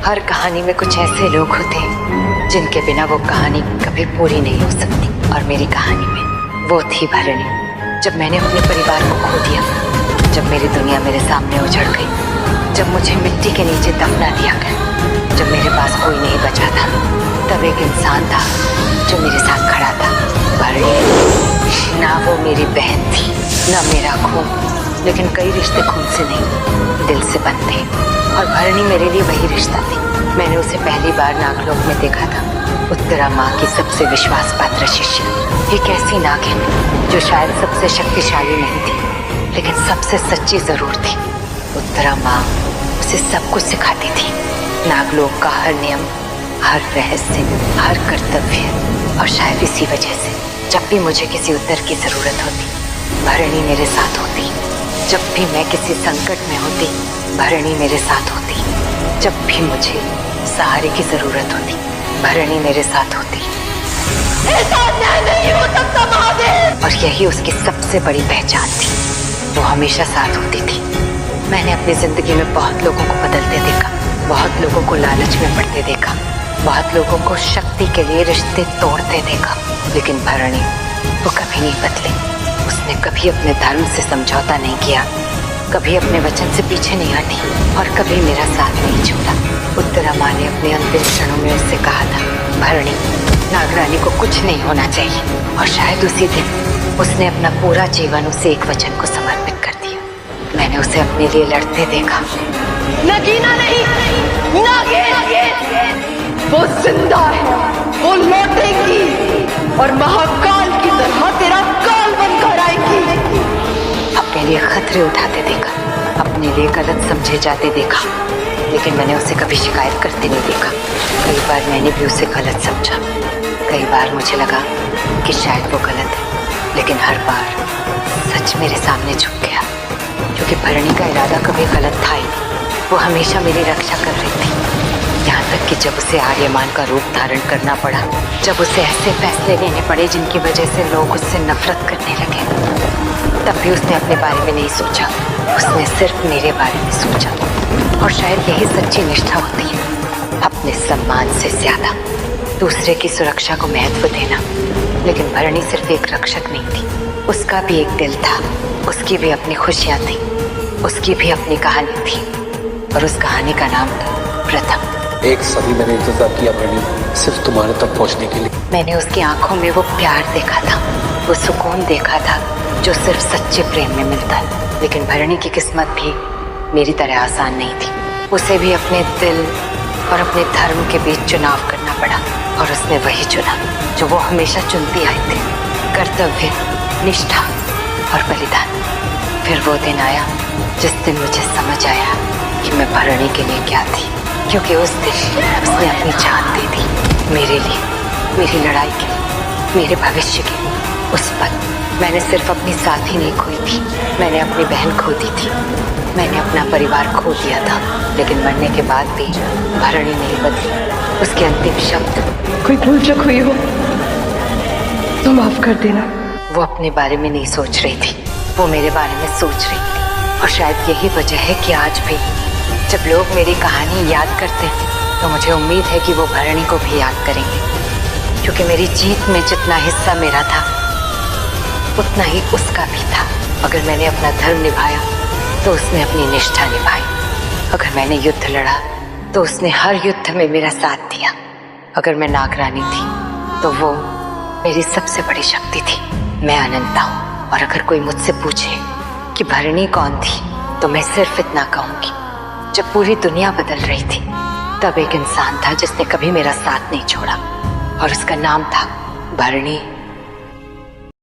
हर कहानी में कुछ ऐसे लोग होते हैं जिनके बिना वो कहानी कभी पूरी नहीं हो सकती। और मेरी कहानी में वो थी भरणी। जब मैंने अपने परिवार को खो दिया, जब मेरी दुनिया मेरे सामने उजड़ गई, जब मुझे मिट्टी के नीचे दफना दिया गया, जब मेरे पास कोई नहीं बचा था, तब एक इंसान था जो मेरे साथ खड़ा था। भरणी। ना वो मेरी बहन थी, ना मेरा खून, लेकिन कई रिश्ते खून से नहीं, दिल से बनते। और भरणी मेरे लिए वही रिश्ता थी। मैंने उसे पहली बार नागलोक में देखा था। उत्तरा माँ की सबसे विश्वास पात्र शिष्य, एक ऐसी नागिन जो शायद सबसे शक्तिशाली नहीं थी, लेकिन सबसे सच्ची जरूर थी। उत्तरा माँ उसे सब कुछ सिखाती थी, नागलोक का हर नियम, हर रहस्य, हर कर्तव्य। और शायद इसी वजह से जब भी मुझे किसी उत्तर की जरूरत होती, भरणी मेरे साथ होती। जब भी मैं किसी संकट में होती, भरणी मेरे साथ होती। जब भी मुझे सहारे की जरूरत होती, भरणी मेरे साथ होती। नहीं हो सकता महादेव। और यही उसकी सबसे बड़ी पहचान थी, वो हमेशा साथ होती थी। मैंने अपनी जिंदगी में बहुत लोगों को बदलते देखा, बहुत लोगों को लालच में पड़ते देखा, बहुत लोगों को शक्ति के लिए रिश्ते तोड़ते देखा, लेकिन भरणी वो कभी नहीं बदली। उसने कभी अपने धर्म से समझौता नहीं किया, कभी अपने वचन से पीछे नहीं हटी, और कभी मेरा साथ नहीं छोड़ा। उत्तरा माँ ने अपने अंतिम क्षणों में उससे कहा था, भरणी, नागरानी को कुछ नहीं होना चाहिए। और शायद उसी दिन उसने अपना पूरा जीवन उसे एक वचन को समर्पित कर दिया। मैंने उसे अपने लिए लड़ते देखा। नगीना नहीं, नागिन। वो जिंदा है, वो लौटेगी और महाकाल की तरह तेरा काल बनकर आएगी। अपने लिए खतरे उठाते देखा, अपने लिए गलत समझे जाते देखा, लेकिन मैंने उसे कभी शिकायत करते नहीं देखा। कई बार मैंने भी उसे गलत समझा, कई बार मुझे लगा कि शायद वो गलत है, लेकिन हर बार सच मेरे सामने झुक गया, क्योंकि भरणी का इरादा कभी गलत था ही नहीं। वो हमेशा मेरी रक्षा कर रही थी, यहाँ तक कि जब उसे आर्यमान का रूप धारण करना पड़ा, जब उसे ऐसे फैसले लेने पड़े जिनकी वजह से लोग उससे नफरत करने लगे, तब भी उसने अपने बारे में नहीं सोचा, उसने सिर्फ मेरे बारे में सोचा। और शायद यही सच्ची निष्ठा होती है, अपने सम्मान से ज्यादा दूसरे की सुरक्षा को महत्व देना। लेकिन भरणी सिर्फ एक रक्षक नहीं थी, उसका भी एक दिल था, उसकी भी अपनी खुशियां थी, उसकी भी अपनी कहानी थी, और उस कहानी का नाम था प्रथम। एक सदी मैंने इंतजार किया भरणी, सिर्फ तुम्हारे तक पहुंचने के लिए। मैंने उसकी आंखों में वो प्यार देखा था, वो सुकून देखा था जो सिर्फ सच्चे प्रेम में मिलता है। लेकिन भरणी की किस्मत भी मेरी तरह आसान नहीं थी। उसे भी अपने दिल और अपने धर्म के बीच चुनाव करना पड़ा, और उसने वही चुना जो वो हमेशा चुनती आई थी, कर्तव्य, निष्ठा और बलिदान। फिर वो दिन आया जिस दिन मुझे समझ आया कि मैं भरणी के लिए क्या थी, क्योंकि उस दिन उसने अपनी जान दे दी मेरे लिए, मेरी लड़ाई के लिए, मेरे भविष्य के लिए। उस पल मैंने सिर्फ अपनी साथी नहीं खोई थी, मैंने अपनी बहन खो दी थी, मैंने अपना परिवार खो दिया था। लेकिन मरने के बाद भी भरणी नहीं बदली। उसके अंतिम शब्द, कोई भूल चूक हुई हो तो माफ कर देना। वो अपने बारे में नहीं सोच रही थी, वो मेरे बारे में सोच रही थी। और शायद यही वजह है कि आज भी जब लोग मेरी कहानी याद करते हैं, तो मुझे उम्मीद है कि वो भरणी को भी याद करेंगे, क्योंकि मेरी जीत में जितना हिस्सा मेरा था, उतना ही उसका भी था। अगर मैंने अपना धर्म निभाया तो उसने अपनी निष्ठा निभाई, अगर मैंने युद्ध लड़ा तो उसने हर युद्ध में मेरा साथ दिया, अगर मैं नागरानी थी तो वो मेरी सबसे बड़ी शक्ति थी। मैं अनंता हूँ, और अगर कोई मुझसे पूछे कि भरणी कौन थी, तो मैं सिर्फ इतना कहूँगी, जब पूरी दुनिया बदल रही थी, तब एक इंसान था जिसने कभी मेरा साथ नहीं छोड़ा, और उसका नाम था भरणी।